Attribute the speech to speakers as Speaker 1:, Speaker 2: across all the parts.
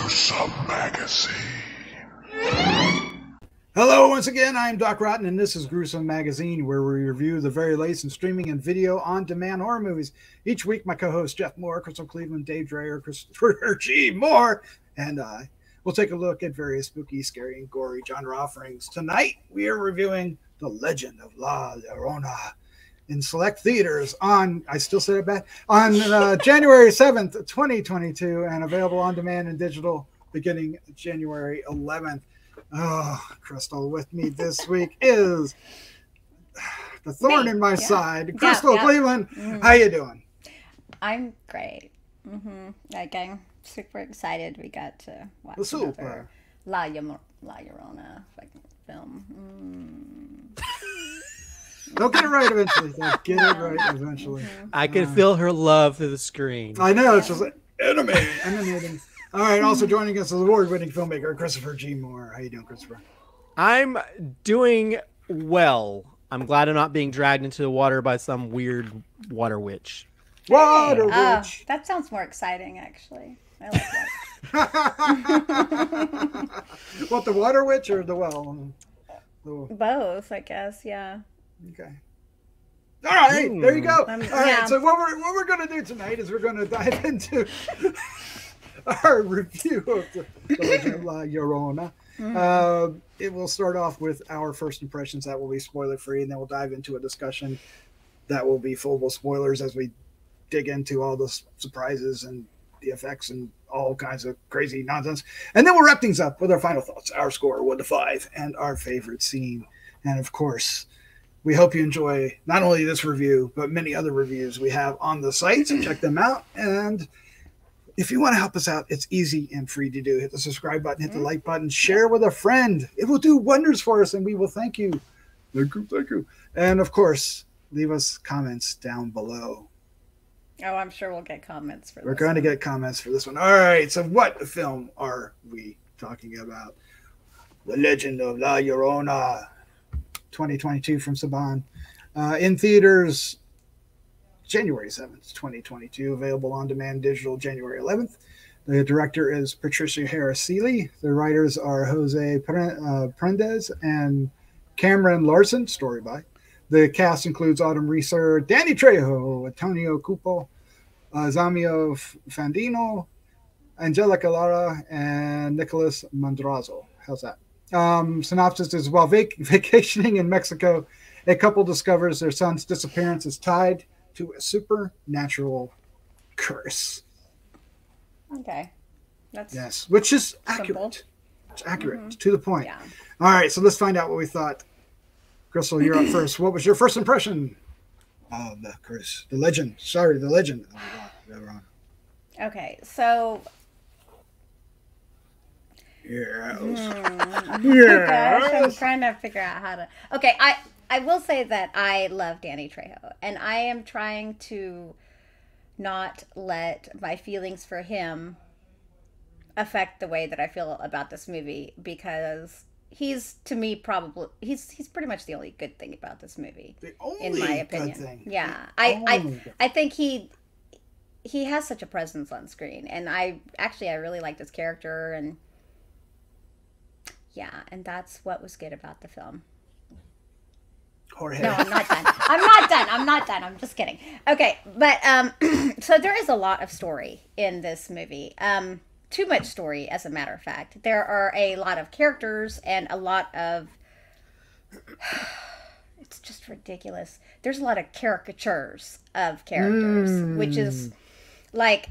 Speaker 1: Gruesome Magazine.
Speaker 2: Hello, once again, I'm Doc Rotten, and this is Gruesome Magazine, where we review the very latest in streaming and video on-demand horror movies. Each week, my co-hosts Jeff Moore, Crystal Cleveland, Dave Dreyer, Christopher G. Moore, and I will take a look at various spooky, scary, and gory genre offerings. Tonight, we are reviewing The Legend of La Llorona in select theaters on, I still said it bad, on January 7th, 2022, and available on demand and digital beginning January 11th. Oh, Crystal, with me this week is the thorn in my side, Crystal Cleveland. How you doing?
Speaker 3: I'm great. Like, I'm super excited we got to watch another La Llorona fucking film.
Speaker 2: They'll get it right eventually. They'll get it right eventually.
Speaker 4: I can feel her love through the screen.
Speaker 2: I know, it's just like animating. All right, also joining us is award-winning filmmaker Christopher G. Moore. How you doing, Christopher?
Speaker 4: I'm doing well. I'm glad I'm not being dragged into the water by some weird water witch.
Speaker 2: Water witch!
Speaker 3: That sounds more exciting, actually. I like that.
Speaker 2: What, the water witch or the well?
Speaker 3: Both, I guess, yeah.
Speaker 2: Okay. All right, there you go. All right, so what we're going to do tonight is we're going to dive into our review of the Legend of La Llorona. It will start off with our first impressions that will be spoiler free, and then we'll dive into a discussion that will be full of spoilers as we dig into all the surprises and the effects and all kinds of crazy nonsense. And then we'll wrap things up with our final thoughts, our score 1 to 5, and our favorite scene. And of course, we hope you enjoy not only this review, but many other reviews we have on the site, so check them out. And if you want to help us out, it's easy and free to do. Hit the subscribe button, hit the like button, share with a friend. It will do wonders for us, and we will thank you. Thank you. And, of course, leave us comments down below.
Speaker 3: Oh, I'm sure we'll get comments for this.
Speaker 2: We're going to get comments for this one. All right, so what film are we talking about? The Legend of La Llorona, 2022 from Saban. In theaters, January 7th, 2022. Available on demand digital January 11th. The director is Patricia Harris-Seeley. The writers are Jose Prendes and Cameron Larson, story by. The cast includes Autumn Reeser, Danny Trejo, Antonio Cupo, Zamio Fandino, Angelica Lara, and Nicholas Mondrazo. How's that? Synopsis is, while vacationing in Mexico, a couple discovers their son's disappearance is tied to a supernatural curse.
Speaker 3: Okay.
Speaker 2: Yes, which is accurate. Simple. It's accurate, to the point.
Speaker 3: Yeah.
Speaker 2: All right, so let's find out what we thought. Crystal, you're up first. What was your first impression of the curse? The legend. Sorry, the legend.
Speaker 3: Okay, so...
Speaker 2: Yeah.
Speaker 3: Gosh, I'm trying to figure out how to... Okay, I will say that I love Danny Trejo, and I am trying to not let my feelings for him affect the way that I feel about this movie, because he's, to me, probably he's pretty much the only good thing about this movie, in my opinion. Good thing. Yeah, I think he has such a presence on screen, and I really liked his character, and yeah, and that's what was good about the film.
Speaker 2: Jorge.
Speaker 3: No, I'm not done. I'm just kidding. Okay, but so there is a lot of story in this movie. Too much story, as a matter of fact. There are a lot of characters and a lot of... It's just ridiculous. There's a lot of caricatures of characters, which is like...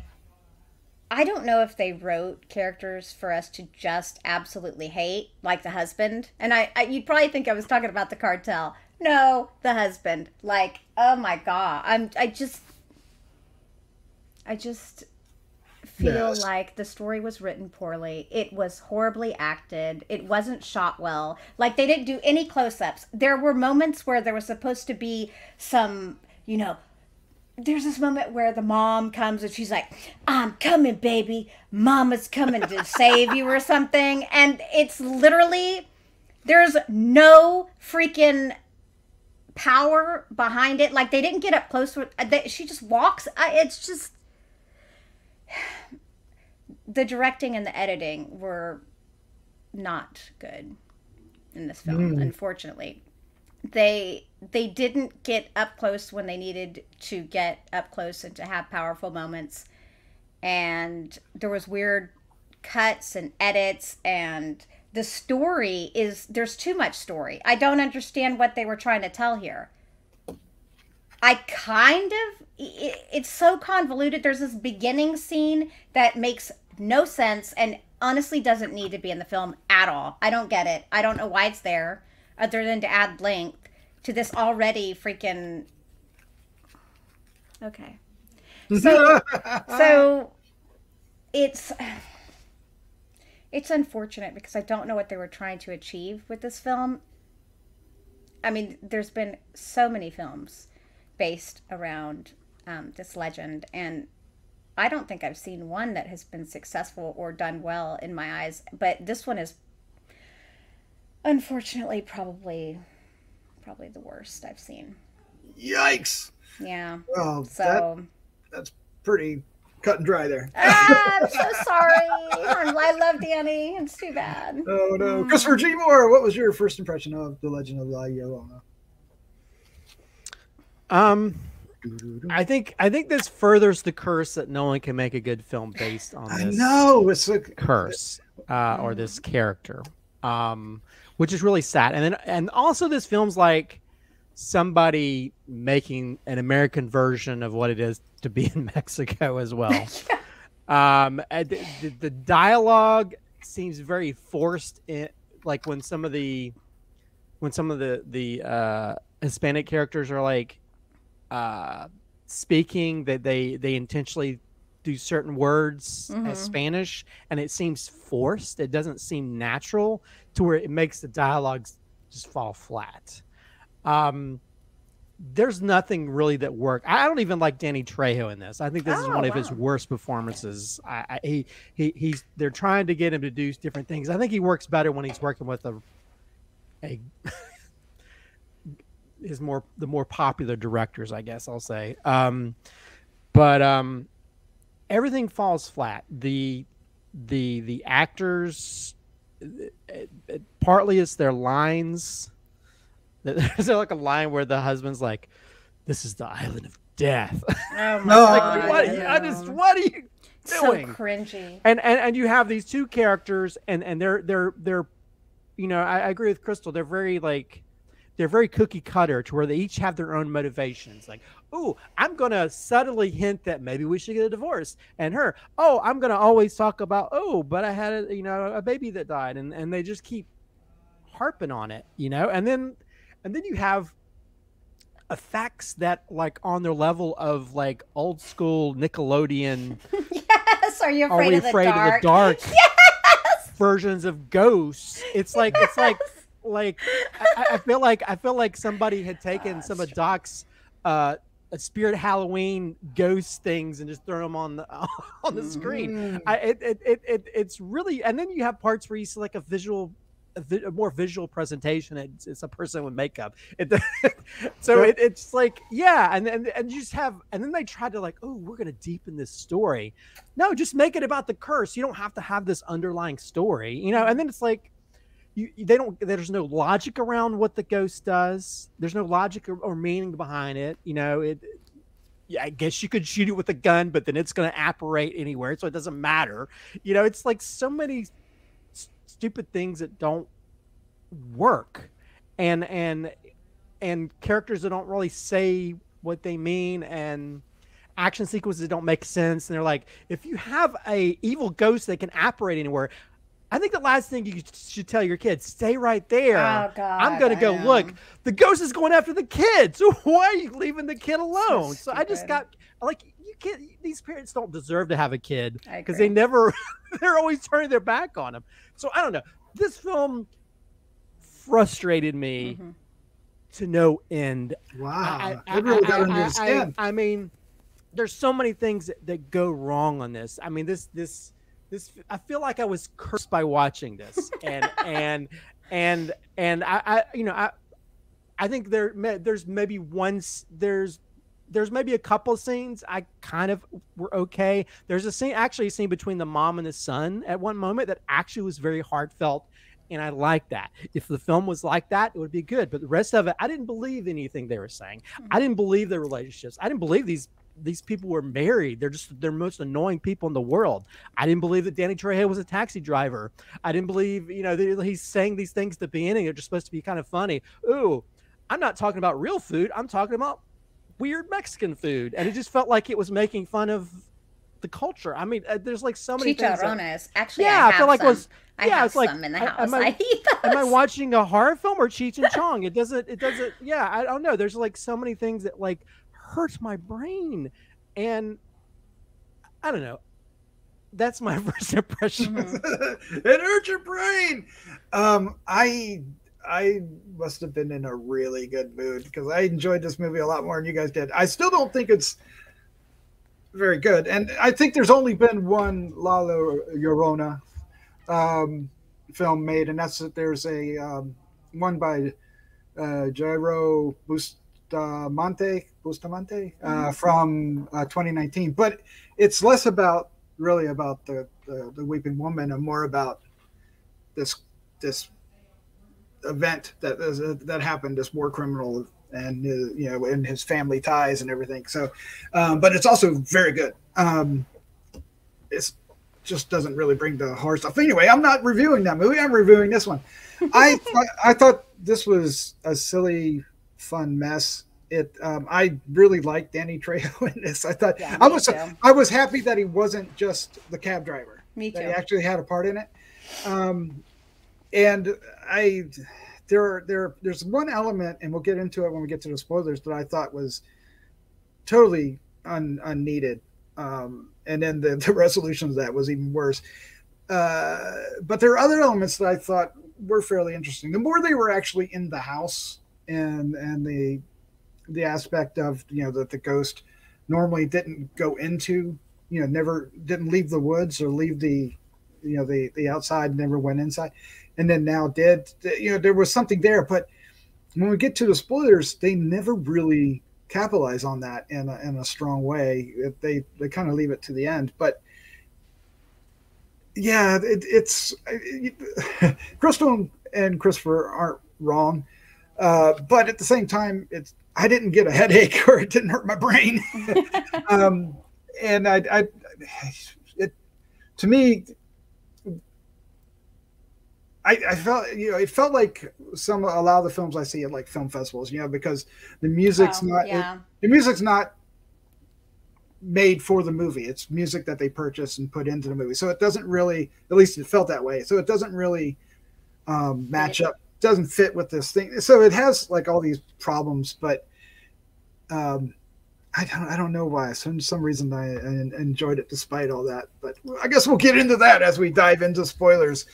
Speaker 3: I don't know if they wrote characters for us to just absolutely hate, like the husband. And you'd probably think I was talking about the cartel. No, the husband. Like, oh my God. I just feel like the story was written poorly. It was horribly acted. It wasn't shot well. Like, they didn't do any close-ups. There were moments where there was supposed to be some, there's this moment where the mom comes and she's like, I'm coming, baby. Mama's coming to save you or something. And it's literally, there's no freaking power behind it. Like, they didn't get up close with, she just walks. It's just, the directing and the editing were not good in this film, unfortunately. They didn't get up close when they needed to get up close and to have powerful moments. And there was weird cuts and edits, and the story there's too much story. I don't understand what they were trying to tell here. It's so convoluted. There's this beginning scene that makes no sense and honestly doesn't need to be in the film at all. I don't get it. I don't know why it's there other than to add length to this already freaking... Okay. So it's unfortunate because I don't know what they were trying to achieve with this film. I mean, there's been so many films based around this legend, and I don't think I've seen one that has been successful or done well in my eyes. But this one is, unfortunately, probably the worst I've seen.
Speaker 2: Yikes!
Speaker 3: Yeah.
Speaker 2: Well,
Speaker 3: so
Speaker 2: that's pretty cut and dry there.
Speaker 3: I'm so sorry. I love Danny. It's too bad.
Speaker 2: Oh no, Christopher G. Moore, what was your first impression of The Legend of La Llorona?
Speaker 4: I think this furthers the curse that no one can make a good film based on this.
Speaker 2: It's a
Speaker 4: curse or this character, which is really sad. And also this film's like somebody making an American version of what it is to be in Mexico as well. The dialogue seems very forced. Like when some of the Hispanic characters are like speaking, that they intentionally do certain words as Spanish, and it seems forced. It doesn't seem natural to where it makes the dialogue just fall flat. There's nothing really that worked. I don't even like Danny Trejo in this. I think this is one of his worst performances. They're trying to get him to do different things. I think he works better when he's working with the more popular directors, I guess I'll say. But everything falls flat. The actors, partly it's their lines. There's like a line where the husband's like, "This is the island of death."
Speaker 3: Oh my God.
Speaker 4: What are you doing?
Speaker 3: So cringy.
Speaker 4: And you have these two characters, and they're I agree with Crystal. They're very cookie cutter to where they each have their own motivations. Like, oh, I'm going to subtly hint that maybe we should get a divorce. And her, oh, I'm going to always talk about, but I had a baby that died. And they just keep harping on it, and then you have effects that like on their level of like old school Nickelodeon.
Speaker 3: Yes. Are you afraid, of the dark?
Speaker 4: Yes. Versions of ghosts. It's like I feel like somebody had taken some of Doc's Spirit Halloween ghost things and just thrown them on the screen. It's really, and then you have parts where you see like a more visual presentation. It's a person with makeup. It's like, yeah, and you just have, and then they tried to like, oh, we're gonna deepen this story. No, just make it about the curse. You don't have to have this underlying story, and then it's like. There's no logic around what the ghost does. There's no logic or meaning behind it. I guess you could shoot it with a gun, but then it's going to apparate anywhere, so it doesn't matter. It's like so many stupid things that don't work, and characters that don't really say what they mean, and action sequences that don't make sense. And they're like, if you have a evil ghost that can apparate anywhere, I think the last thing you should tell your kids, stay right there.
Speaker 3: Oh, God,
Speaker 4: I'm going to go look. The ghost is going after the kid. So why are you leaving the kid alone? So I just got like, these parents don't deserve to have a kid because they're always turning their back on them. So I don't know. This film frustrated me to no end.
Speaker 2: Wow. I really got under the skin.
Speaker 4: I mean, there's so many things that go wrong on this. I mean, this I feel like I was cursed by watching this, and I think there's maybe there's there's maybe a couple of scenes I kind of were okay. There's a scene between the mom and the son at one moment that actually was very heartfelt, and I like that. If the film was like that, it would be good. But the rest of it, I didn't believe anything they were saying. I didn't believe their relationships. I didn't believe these people were married. They're most annoying people in the world. I didn't believe that Danny Trejo was a taxi driver. I didn't believe, he's saying these things at the beginning. They're just supposed to be kind of funny. Ooh, I'm not talking about real food. I'm talking about weird Mexican food. And it just felt like it was making fun of the culture. I mean, there's like so many things.
Speaker 3: Chicharrones. Actually, I feel like I have some in the house. I eat those.
Speaker 4: Am I watching a horror film or Cheech and Chong? It doesn't, yeah, I don't know. There's like so many things that like hurts my brain. And I don't know. That's my first impression.
Speaker 2: It hurts your brain. I must have been in a really good mood because I enjoyed this movie a lot more than you guys did. I still don't think it's very good. And I think there's only been one La Llorona film made, and there's a one by Jairo Bustamante from 2019. But it's less about the Weeping Woman and more about this event that happened, this war criminal and and his family ties and everything. So but it's also very good. It's just doesn't really bring the horror stuff. Anyway, I'm not reviewing that movie. I'm reviewing this one. I thought this was a silly, fun mess. I really liked Danny Trejo in this. I thought I was happy that he wasn't just the cab driver.
Speaker 3: Me too.
Speaker 2: That he actually had a part in it. And there's one element, and we'll get into it when we get to the spoilers, that I thought was totally unneeded. And then the resolution of that was even worse. But there are other elements that I thought were fairly interesting. The more they were actually in the house and the aspect of, that the ghost normally didn't go into, never didn't leave the woods or leave the outside, never went inside, and then now did. There was something there, but when we get to the spoilers, they never really capitalize on that in a strong way. They kind of leave it to the end, but yeah, it's Crystal and Christopher aren't wrong, but at the same time, I didn't get a headache or it didn't hurt my brain. And to me, I felt, it felt like a lot of the films I see at like film festivals, because the music's the music's not made for the movie. It's music that they purchase and put into the movie. So it doesn't really, at least it felt that way. So it doesn't really match up, doesn't fit with this thing. So it has like all these problems, but I don't know why. For some reason I enjoyed it despite all that. But I guess we'll get into that as we dive into spoilers.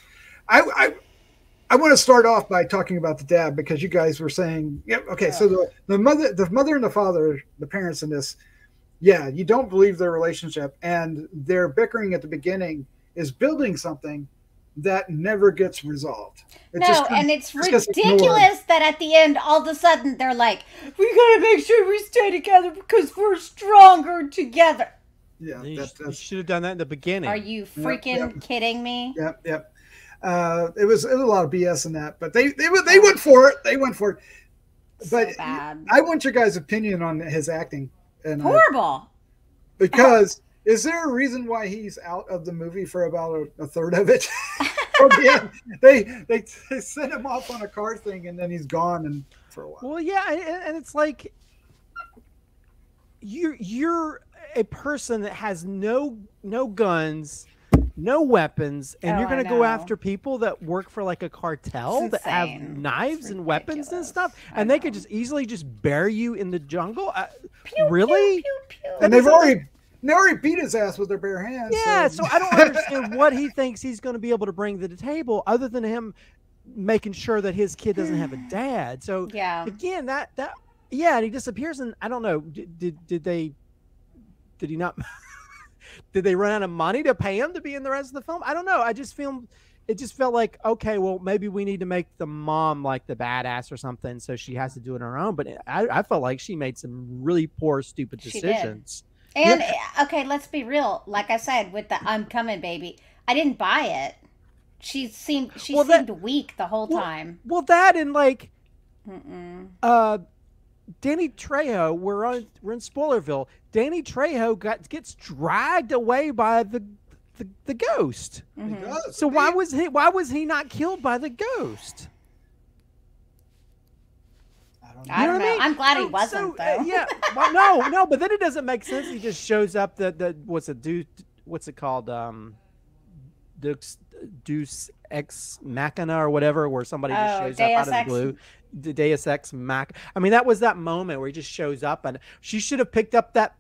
Speaker 2: I want to start off by talking about the dad, because you guys were saying, okay, so the mother and the father, the parents in this, you don't believe their relationship, and their bickering at the beginning is building something that never gets resolved.
Speaker 3: It's ridiculous that at the end, all of a sudden, they're like, we gotta make sure we stay together because we're stronger together.
Speaker 2: Yeah,
Speaker 4: you should have done that in the beginning.
Speaker 3: Are you freaking kidding me?
Speaker 2: Yep. It was a lot of BS in that, but they went for it. They went for it. But
Speaker 3: so bad.
Speaker 2: I want your guys' opinion on his acting. And
Speaker 3: horrible.
Speaker 2: Because is there a reason why he's out of the movie for about a third of it? They sent him off on a car thing, and then he's gone and for a while.
Speaker 4: Well, yeah, and it's like you're a person that has no guns, no weapons, and you're going to go after people that work for like a cartel that have knives and weapons and stuff, and they could just easily just bury you in the jungle. Really?
Speaker 2: Pew, pew, pew. And they've already beat his ass with their bare hands.
Speaker 4: Yeah, so I don't understand what he thinks he's going to be able to bring to the table, other than him making sure that his kid doesn't have a dad. So again, and he disappears, and I don't know. Did he not? Did they run out of money to pay him to be in the rest of the film? I don't know. I just feel it just felt like, okay, well, maybe we need to make the mom like the badass or something, so she has to do it on her own. But I felt like she made some really poor, stupid decisions.
Speaker 3: And okay, let's be real. Like I said, with the "I'm coming, baby," I didn't buy it. She seemed weak the whole time.
Speaker 4: Well, that and like, Danny Trejo. We're in Spoilerville. Danny Trejo gets dragged away by the ghost. So why was he not killed by the ghost?
Speaker 3: I don't know. I'm glad he wasn't though.
Speaker 4: Yeah, well, no, but then it doesn't make sense. He just shows up. What's it called? Deus Ex Machina or whatever, where somebody just shows up out of the blue. Deus Ex Mach. I mean, that was that moment where he just shows up, and she should have picked up that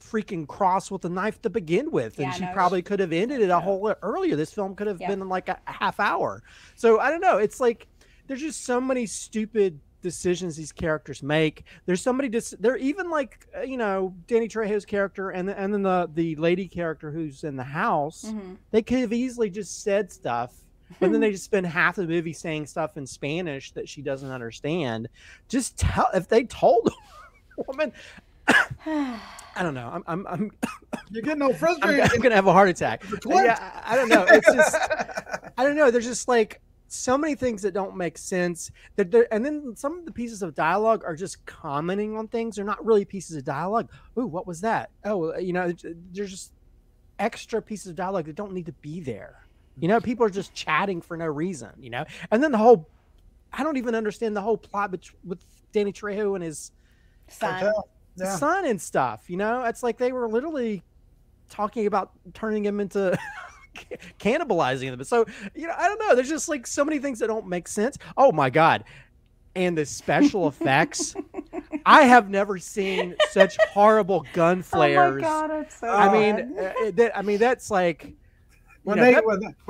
Speaker 4: freaking cross with a knife to begin with, and she probably could have ended it a whole lot earlier. This film could have been in like a half hour. So I don't know. It's like there's just so many stupid decisions these characters make. There's somebody they're even like Danny Trejo's character and then the lady character who's in the house. They could have easily just said stuff, but then they just spend half the movie saying stuff in Spanish that she doesn't understand. Just if they told a woman. I don't know. I'm
Speaker 2: you're getting all frustrated.
Speaker 4: I'm gonna have a heart attack. Yeah, I don't know. It's just I don't know. There's just like so many things that don't make sense. And then some of the pieces of dialogue are just commenting on things. They're not really pieces of dialogue. Ooh, what was that? Oh, there's just extra pieces of dialogue that don't need to be there. People are just chatting for no reason. And then I don't even understand the whole plot with Danny Trejo and his son and stuff. It's like they were literally talking about turning him into cannibalizing them. So I don't know, there's just like so many things that don't make sense. Oh my god. And the special effects, I have never seen such horrible gun flares.
Speaker 3: Oh my god, it's so
Speaker 4: I mean that's like
Speaker 2: when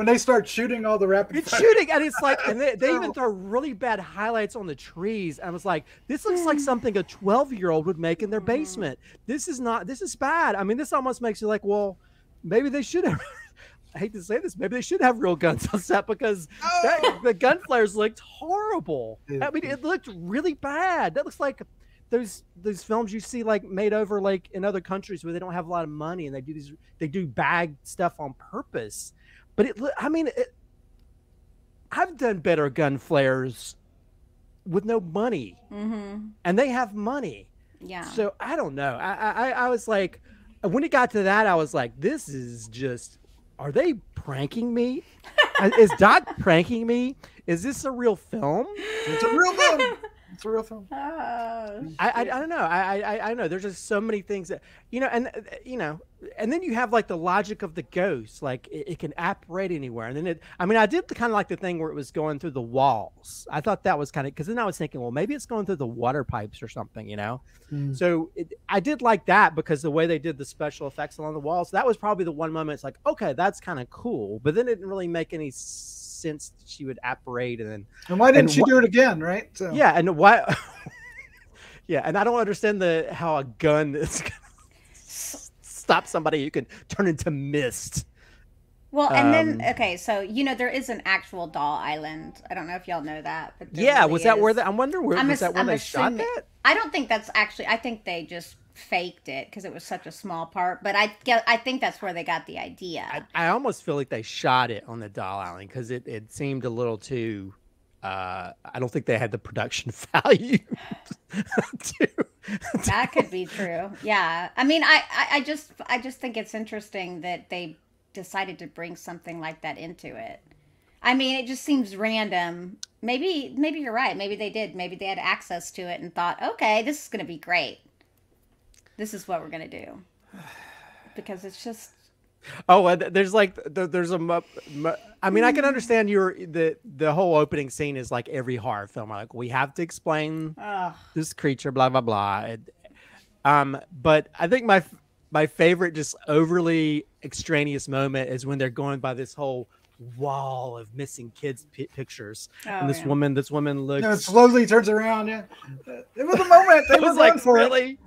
Speaker 2: they start shooting all the rapid fire.
Speaker 4: Shooting, and it's like, and they even throw really bad highlights on the trees. I was like, this looks like something a 12-year-old would make in their basement. This is bad. I mean, this almost makes you like, well, maybe they should have. I hate to say this, maybe they should have real guns on set, because the gun flares looked horrible. I mean, it looked really bad. That looks like those films you see like made over like in other countries where they don't have a lot of money and they do bad stuff on purpose. But I've done better gun flares with no money, and they have money.
Speaker 3: Yeah.
Speaker 4: So I don't know. I was like, when it got to that, I was like, this is just. Are they pranking me? Is Doc pranking me? Is this a real film?
Speaker 2: It's a real film. It's a real film.
Speaker 4: I don't know. I know. There's just so many things that and then you have like the logic of the ghost, like it can apparate anywhere. And then I did kind of like the thing where it was going through the walls. I thought that was kind of, because then I was thinking, well, maybe it's going through the water pipes or something, So I did like that, because the way they did the special effects along the walls, that was probably the one moment it's like, okay, that's kind of cool. But then it didn't really make any sense that she would apparate, and
Speaker 2: why didn't she do it again, right? So.
Speaker 4: Yeah, and why? Yeah, and I don't understand how a gun is gonna stop somebody you can turn into mist.
Speaker 3: Well, and then okay, so there is an actual doll island. I don't know if y'all know that, but
Speaker 4: was that where I wonder where was that where they shot that?
Speaker 3: I don't think that's actually. I think they just faked it because it was such a small part. But I think that's where they got the idea.
Speaker 4: I almost feel like they shot it on the doll island because it seemed a little too. I don't think they had the production value.
Speaker 3: That could be true. Yeah, I mean, I just think it's interesting that they decided to bring something like that into it. I mean, it just seems random. Maybe you're right. Maybe they did. Maybe they had access to it and thought, okay, this is going to be great. This is what we're going to do. Because it's just.
Speaker 4: Oh, there's like I mean, I can understand the whole opening scene is like every horror film. Like, we have to explain this creature, blah blah blah. But I think my favorite, just overly extraneous moment is when they're going by this whole wall of missing kids pictures, and this woman looks.
Speaker 2: It slowly turns around. Yeah, it was a moment. They was like,
Speaker 4: really.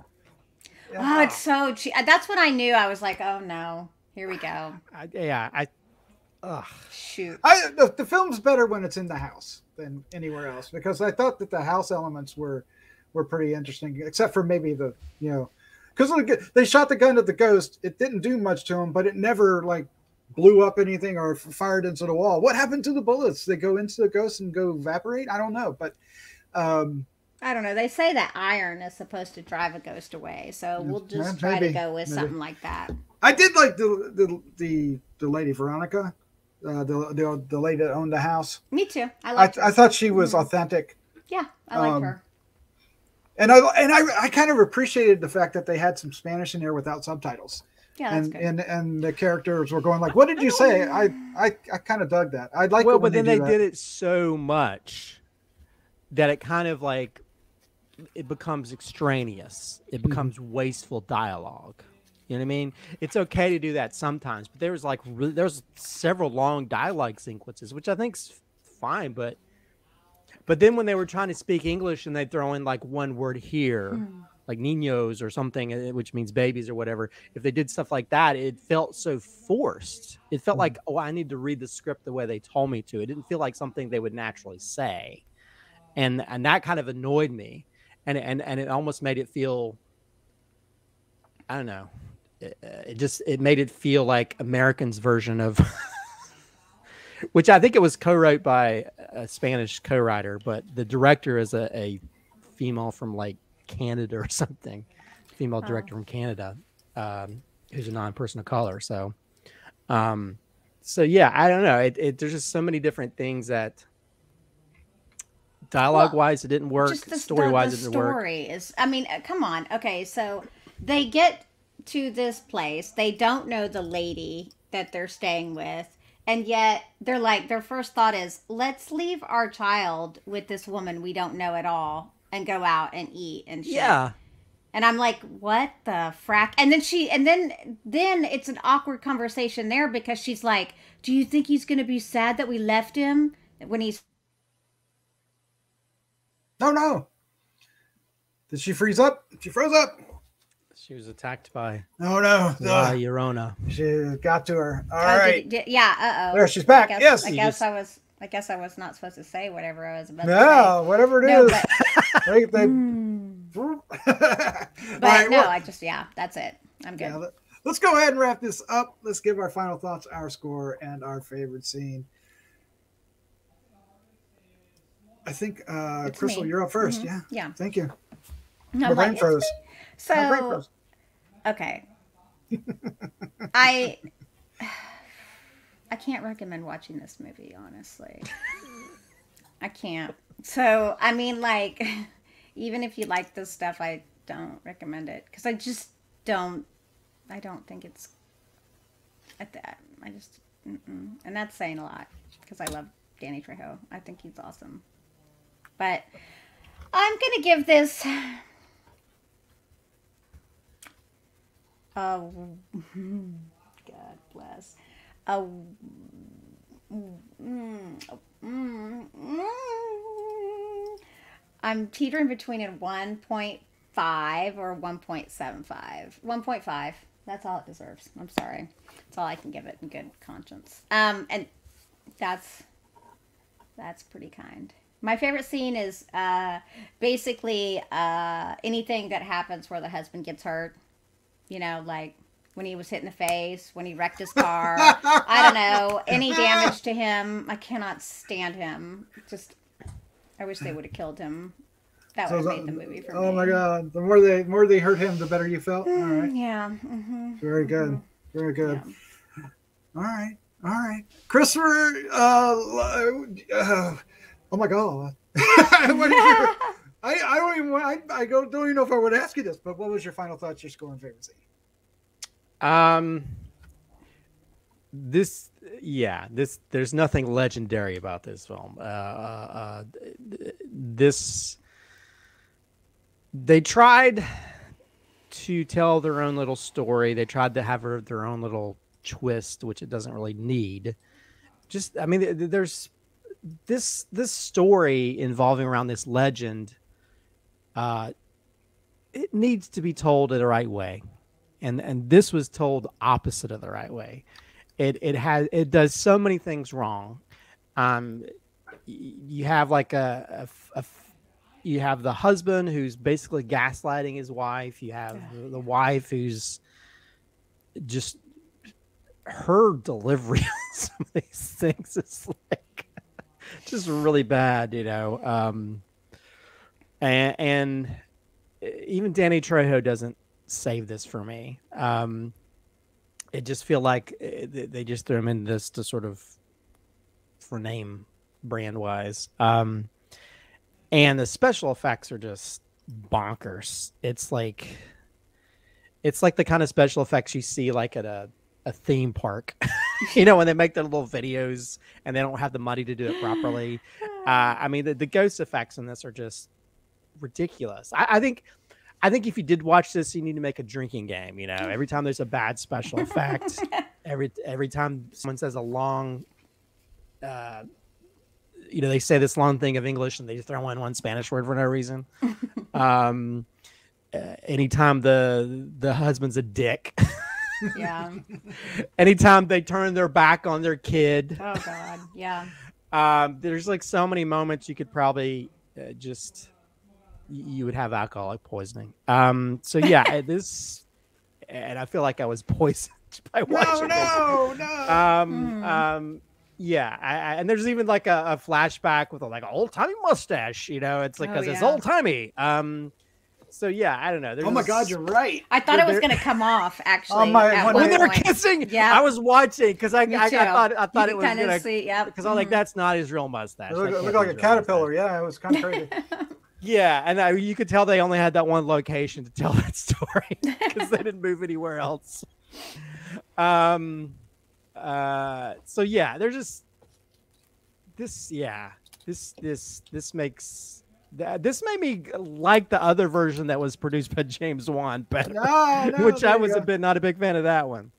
Speaker 3: Yeah. Oh, it's so cheap. That's when I knew. I was like, oh no. Here we go. Shoot.
Speaker 2: The film's better when it's in the house than anywhere else, because I thought that the house elements were pretty interesting, except for maybe the, because they shot the gun at the ghost. It didn't do much to him, but it never like blew up anything or fired into the wall. What happened to the bullets? They go into the ghost and go evaporate? I don't know, but
Speaker 3: I don't know. They say that iron is supposed to drive a ghost away, so we'll just try to go with something like that.
Speaker 2: I did like the lady Veronica, the lady that owned the house.
Speaker 3: Me too. I
Speaker 2: thought she was authentic.
Speaker 3: Yeah, I like her.
Speaker 2: And I kind of appreciated the fact that they had some Spanish in there without subtitles.
Speaker 3: Yeah, that's good.
Speaker 2: And the characters were going like, "What did you say?" I kind of dug that. I'd like.
Speaker 4: Well, but then they did it so much that it kind of like it becomes extraneous. It becomes wasteful dialogue. You know what I mean? It's okay to do that sometimes, but there was like there's several long dialogue sequences, which I think's fine, but then when they were trying to speak English and they throw in like one word here, like niños or something, which means babies or whatever, if they did stuff like that, it felt so forced. It felt like, oh, I need to read the script the way they told me to. It didn't feel like something they would naturally say, and that kind of annoyed me. And it almost made it feel, I don't know, it made it feel like Americans' version of, which I think it was co-wrote by a Spanish co-writer, but the director is a female from like Canada or something, female director from Canada, who's a non-person of color. So yeah, I don't know. There's just so many different things that. Dialogue-wise, it didn't work. Story-wise, it didn't work. The story
Speaker 3: is, I mean, come on. Okay, so they get to this place. They don't know the lady that they're staying with. And yet, they're like, their first thought is, let's leave our child with this woman we don't know at all and go out and eat and shit.
Speaker 4: Yeah.
Speaker 3: And I'm like, what the frack? And then it's an awkward conversation there because she's like, do you think he's going to be sad that we left him when he's...
Speaker 2: No. Did she freeze up? She froze up.
Speaker 4: She was attacked by.
Speaker 2: Oh no,
Speaker 4: La Llorona.
Speaker 2: She got to her. All right.
Speaker 3: Yeah.
Speaker 2: There, she's back. Yes.
Speaker 3: I guess I was not supposed to say whatever I was about to say.
Speaker 2: No, whatever it is.
Speaker 3: That's it. I'm good.
Speaker 2: Yeah, let's go ahead and wrap this up. Let's give our final thoughts, our score, and our favorite scene. I think, Crystal, you're up first.
Speaker 3: Yeah.
Speaker 2: Thank you.
Speaker 3: No,
Speaker 2: my brain froze.
Speaker 3: So, okay. I can't recommend watching this movie, honestly. I can't. So, I mean, like, even if you like this stuff, I don't recommend it. Because I just don't think it's at that. And that's saying a lot. Because I love Danny Trejo. I think he's awesome. But I'm going to give this... God bless. I'm teetering between a 1.5 or 1.75. 1.5. That's all it deserves. I'm sorry. That's all I can give it in good conscience. And that's pretty kind. My favorite scene is basically anything that happens where the husband gets hurt. You know, like when he was hit in the face, when he wrecked his car. I don't know. Any damage to him. I cannot stand him. I wish they would have killed him. That would have made the movie for me.
Speaker 2: Oh my God. The more they hurt him, the better you felt. All right.
Speaker 3: Yeah. Mm-hmm.
Speaker 2: Very good.
Speaker 3: Mm-hmm.
Speaker 2: Very good. Yeah. All right. Christopher, oh my God. I don't even know if I would ask you this, but what was your final thoughts, your score and favorite scene?
Speaker 4: There's nothing legendary about this film. They tried to tell their own little story. They tried to have their own little twist, which it doesn't really need. There's this story involving around this legend. It needs to be told in the right way. And this was told opposite of the right way. it does so many things wrong. You have like you have the husband who's basically gaslighting his wife. You have the wife who's just, her delivery on some of these things is like just really bad, you know. And even Danny Trejo doesn't save this for me. It just feel like they just threw him in this to sort of, for name brand wise. And the special effects are just bonkers. It's like the kind of special effects you see like at a theme park, you know, when they make their little videos and they don't have the money to do it properly. I mean, the ghost effects in this are just ridiculous. I think if you did watch this, you need to make a drinking game. You know, every time there's a bad special effect, every time someone says a long, you know, they say this long thing of English and they throw in one Spanish word for no reason. Anytime the husband's a dick.
Speaker 3: Yeah.
Speaker 4: Anytime they turn their back on their kid.
Speaker 3: Oh God. Yeah.
Speaker 4: There's like so many moments you could probably you would have alcoholic poisoning. So yeah, this, and I feel like I was poisoned by watching this. Yeah, and there's even like a flashback with like an old timey mustache. You know, it's like because it's old timey. So yeah, I don't know.
Speaker 2: Oh my God, you're right.
Speaker 3: I thought it was going to come off actually.
Speaker 4: When they were kissing,
Speaker 3: yeah,
Speaker 4: I was watching because I thought it was
Speaker 3: kind
Speaker 4: gonna
Speaker 3: of see, yeah.
Speaker 4: Because I'm like, that's not his real mustache.
Speaker 2: It looked like a caterpillar. Mustache. Yeah, it was kind of crazy.
Speaker 4: Yeah, and you could tell they only had that one location to tell that story because they didn't move anywhere else. So yeah, they're just this makes. This made me like the other version that was produced by James Wan better, which I was not a big fan of that one.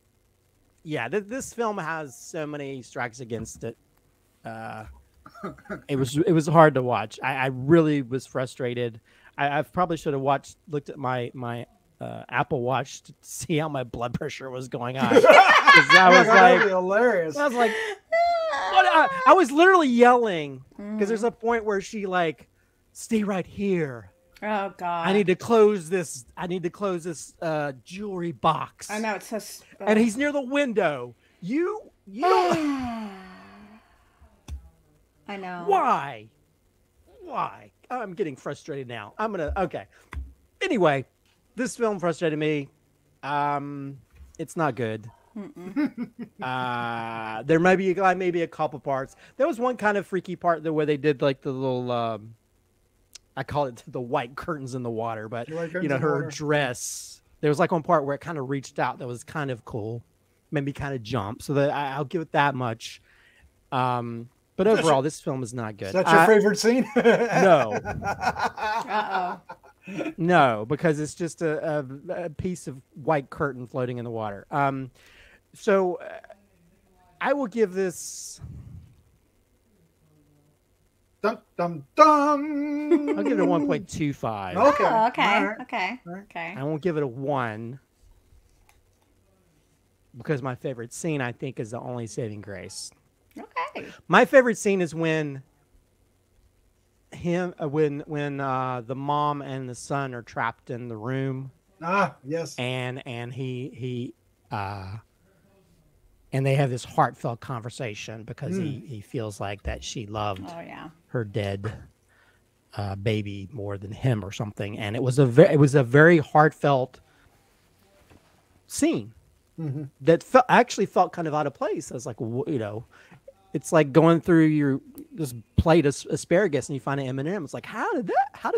Speaker 4: Yeah, this film has so many strikes against it. It was hard to watch. I really was frustrated. I probably should have looked at my Apple Watch to see how my blood pressure was going on. I was like,
Speaker 2: hilarious.
Speaker 4: I was like, what? I was literally yelling because there's a point where she like. Stay right here.
Speaker 3: Oh God!
Speaker 4: I need to close this. Jewelry box.
Speaker 3: I know it's so.
Speaker 4: And he's near the window. You don't.
Speaker 3: I know.
Speaker 4: Why? I'm getting frustrated now. Okay. Anyway, this film frustrated me. It's not good. There may be a couple parts. There was one kind of freaky part where they did like the little. I call it the white curtains in the water, but you know, her dress, there was like one part where it kind of reached out that was kind of cool, made me kind of jump. So that I'll give it that much. But overall, this film is not good.
Speaker 2: Is that your favorite scene?
Speaker 4: No.
Speaker 3: Uh-oh.
Speaker 4: No, because it's just a piece of white curtain floating in the water. So I will give this.
Speaker 2: Dum, dum, dum.
Speaker 4: I'll give it a 1.25.
Speaker 2: Okay.
Speaker 3: Oh, okay.
Speaker 2: Right.
Speaker 3: Okay.
Speaker 2: Right.
Speaker 3: Okay.
Speaker 4: I won't give it a 1 because my favorite scene, I think, is the only saving grace.
Speaker 3: Okay.
Speaker 4: My favorite scene is when the mom and the son are trapped in the room.
Speaker 2: Ah, yes.
Speaker 4: And they have this heartfelt conversation because he feels like that she loved her dead baby more than him or something, and it was a very heartfelt scene that actually felt kind of out of place. I was like, you know, it's like going through this plate of asparagus and you find an M&M. It's like, how did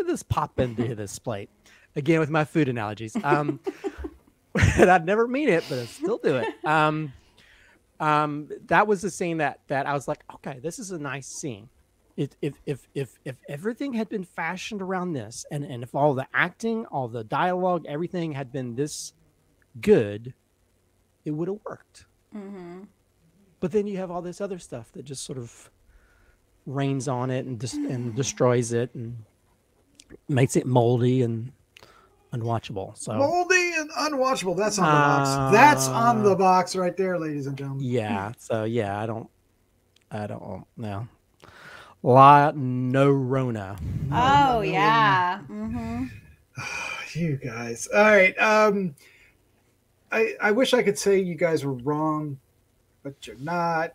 Speaker 4: this pop into this plate? Again with my food analogies. And I'd never mean it, but I still do it. That was the scene that I was like, okay, this is a nice scene. If everything had been fashioned around this, and if all the acting, all the dialogue, everything had been this good, it would have worked. Mm-hmm. But then you have all this other stuff that just sort of rains on it and destroys it and makes it moldy and unwatchable. So
Speaker 2: moldy unwatchable. That's on the box. That's on the box right there, ladies and gentlemen.
Speaker 4: Yeah. So yeah, I don't know. LLORONA.
Speaker 3: Oh yeah. Mm-hmm.
Speaker 2: You guys. All right. I wish I could say you guys were wrong, but you're not.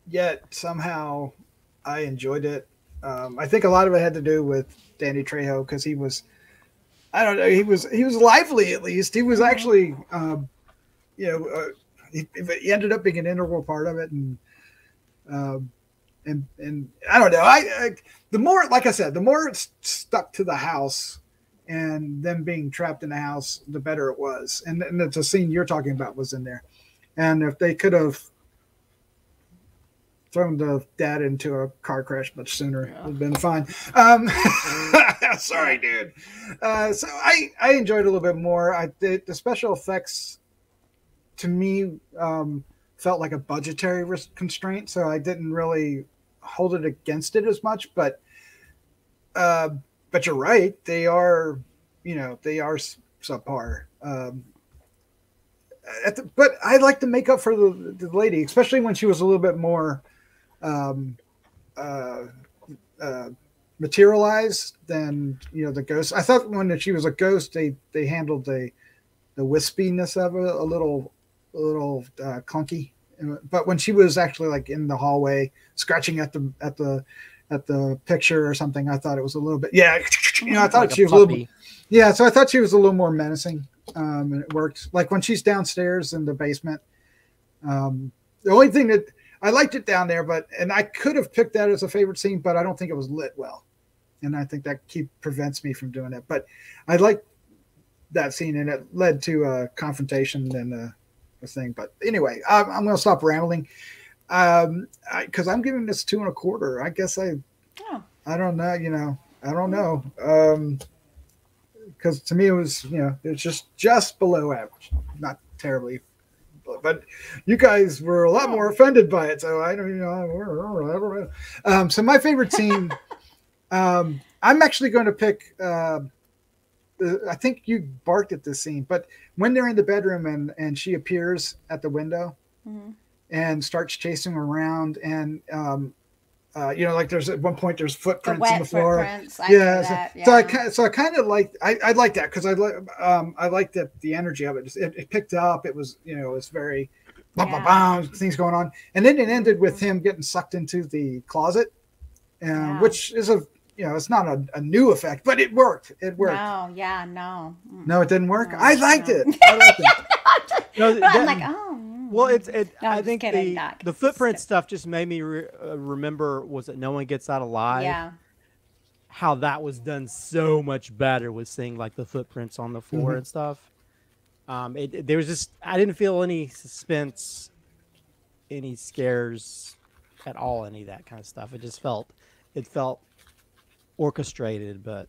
Speaker 2: Yet somehow I enjoyed it. I think a lot of it had to do with Danny Trejo because he was, I don't know, he was lively at least. He was actually, he ended up being an integral part of it, and I don't know. The more, like I said, the more it's stuck to the house and them being trapped in the house, the better it was. And the scene you're talking about was in there. And if they could have thrown the dad into a car crash much sooner, it would have been fine. Sorry, dude. So I enjoyed it a little bit more. The special effects to me felt like a budgetary constraint, so I didn't really hold it against it as much. But you're right; they are subpar. But I like to make up for the lady, especially when she was a little bit more materialized than the ghost. I thought when she was a ghost, they handled the wispiness of it a little clunky. But when she was actually like in the hallway scratching at the picture or something, I thought it was a little bit I thought she was a little so I thought she was a little more menacing, and it worked. Like when she's downstairs in the basement, the only thing that I liked it down there, and I could have picked that as a favorite scene, but I don't think it was lit well, and I think that prevents me from doing it. But I liked that scene, and it led to a confrontation and a thing. But anyway, I'm going to stop rambling because I'm giving this 2.25. I guess I don't know, I don't know, because to me it was it's just below average, not terribly. But you guys were a lot more offended by it, so I don't know. So my favorite scene, I'm actually going to pick. I think you barked at this scene, but when they're in the bedroom and she appears at the window and starts chasing them around, and like there's at one point there's footprints in the floor. So I kind of like I like that because I like the energy of it. It picked up. It was it was very things going on, and then it ended with him getting sucked into the closet, which is it's not a new effect, but it worked. It worked. No, it didn't work. I liked it. I liked it.
Speaker 3: I'm like,
Speaker 4: well, I think the footprint stuff just made me remember, was it No One Gets Out Alive?
Speaker 3: Yeah.
Speaker 4: How that was done so much better with seeing like the footprints on the floor and stuff. There was just, I didn't feel any suspense, any scares at all, any of that kind of stuff. It felt orchestrated, but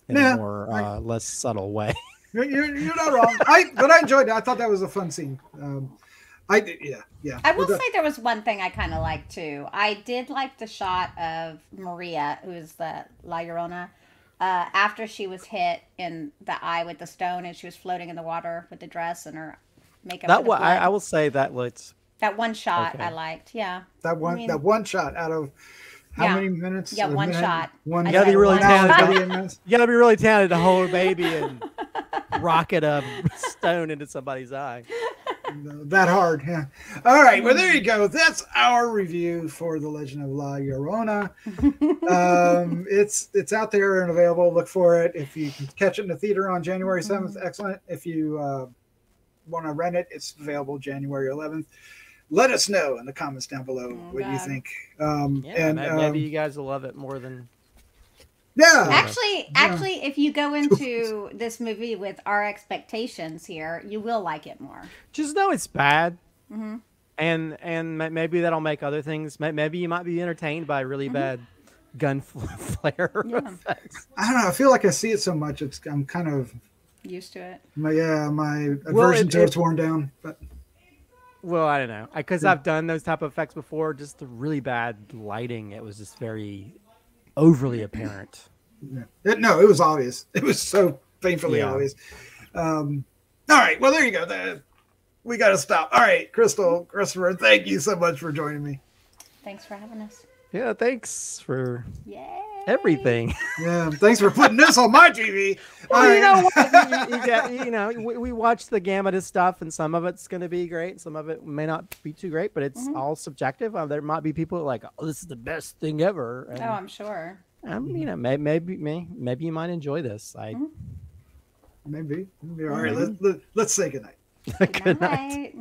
Speaker 4: in a more less subtle way.
Speaker 2: You're not wrong. But I enjoyed it. I thought that was a fun scene. I did, yeah.
Speaker 3: I will say there was one thing I kind of liked too. I did like the shot of Maria, who's the La Llorona, after she was hit in the eye with the stone, and she was floating in the water with the dress and her makeup.
Speaker 4: I will say that looks.
Speaker 3: That one shot I liked. Yeah.
Speaker 2: That one shot out of. How many minutes?
Speaker 3: Yeah, one shot.
Speaker 4: You gotta be really talented. You gotta be really talented to hold a baby and rocket a stone into somebody's eye.
Speaker 2: That hard, yeah. All right, well there you go. That's our review for The Legend of La Llorona. It's out there and available. Look for it. If you can catch it in the theater on January 7th, excellent. If you want to rent it, it's available January 11th. Let us know in the comments down below what you think.
Speaker 4: Maybe you guys will love it more than.
Speaker 2: Yeah.
Speaker 3: Actually, if you go into this movie with our expectations here, you will like it more.
Speaker 4: Just know it's bad, and maybe that'll make other things. Maybe you might be entertained by really bad gun flare effects.
Speaker 2: I don't know. I feel like I see it so much. I'm kind of
Speaker 3: used to it.
Speaker 2: My aversion to it's worn down, but.
Speaker 4: Well, I don't know, because I've done those type of effects before. Just the really bad lighting, it was just very overly apparent.
Speaker 2: Yeah. It was obvious. It was so painfully obvious. All right. Well, there you go. We got to stop. All right, Crystal, Christopher, thank you so much for joining me.
Speaker 3: Thanks for having us.
Speaker 4: Yeah, thanks for everything.
Speaker 2: Yeah, thanks for putting this on my TV.
Speaker 4: Well, you know what? We watch the gamut of stuff, and some of it's going to be great, some of it may not be too great, but it's all subjective. There might be people who are like, "Oh, this is the best thing ever." And,
Speaker 3: I'm sure.
Speaker 4: Maybe you might enjoy this.
Speaker 2: Maybe. All right, let's say goodnight.
Speaker 4: Good night.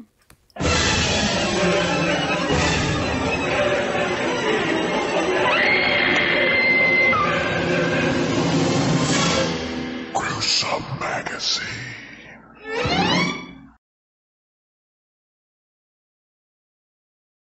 Speaker 1: Gruesome Magazine.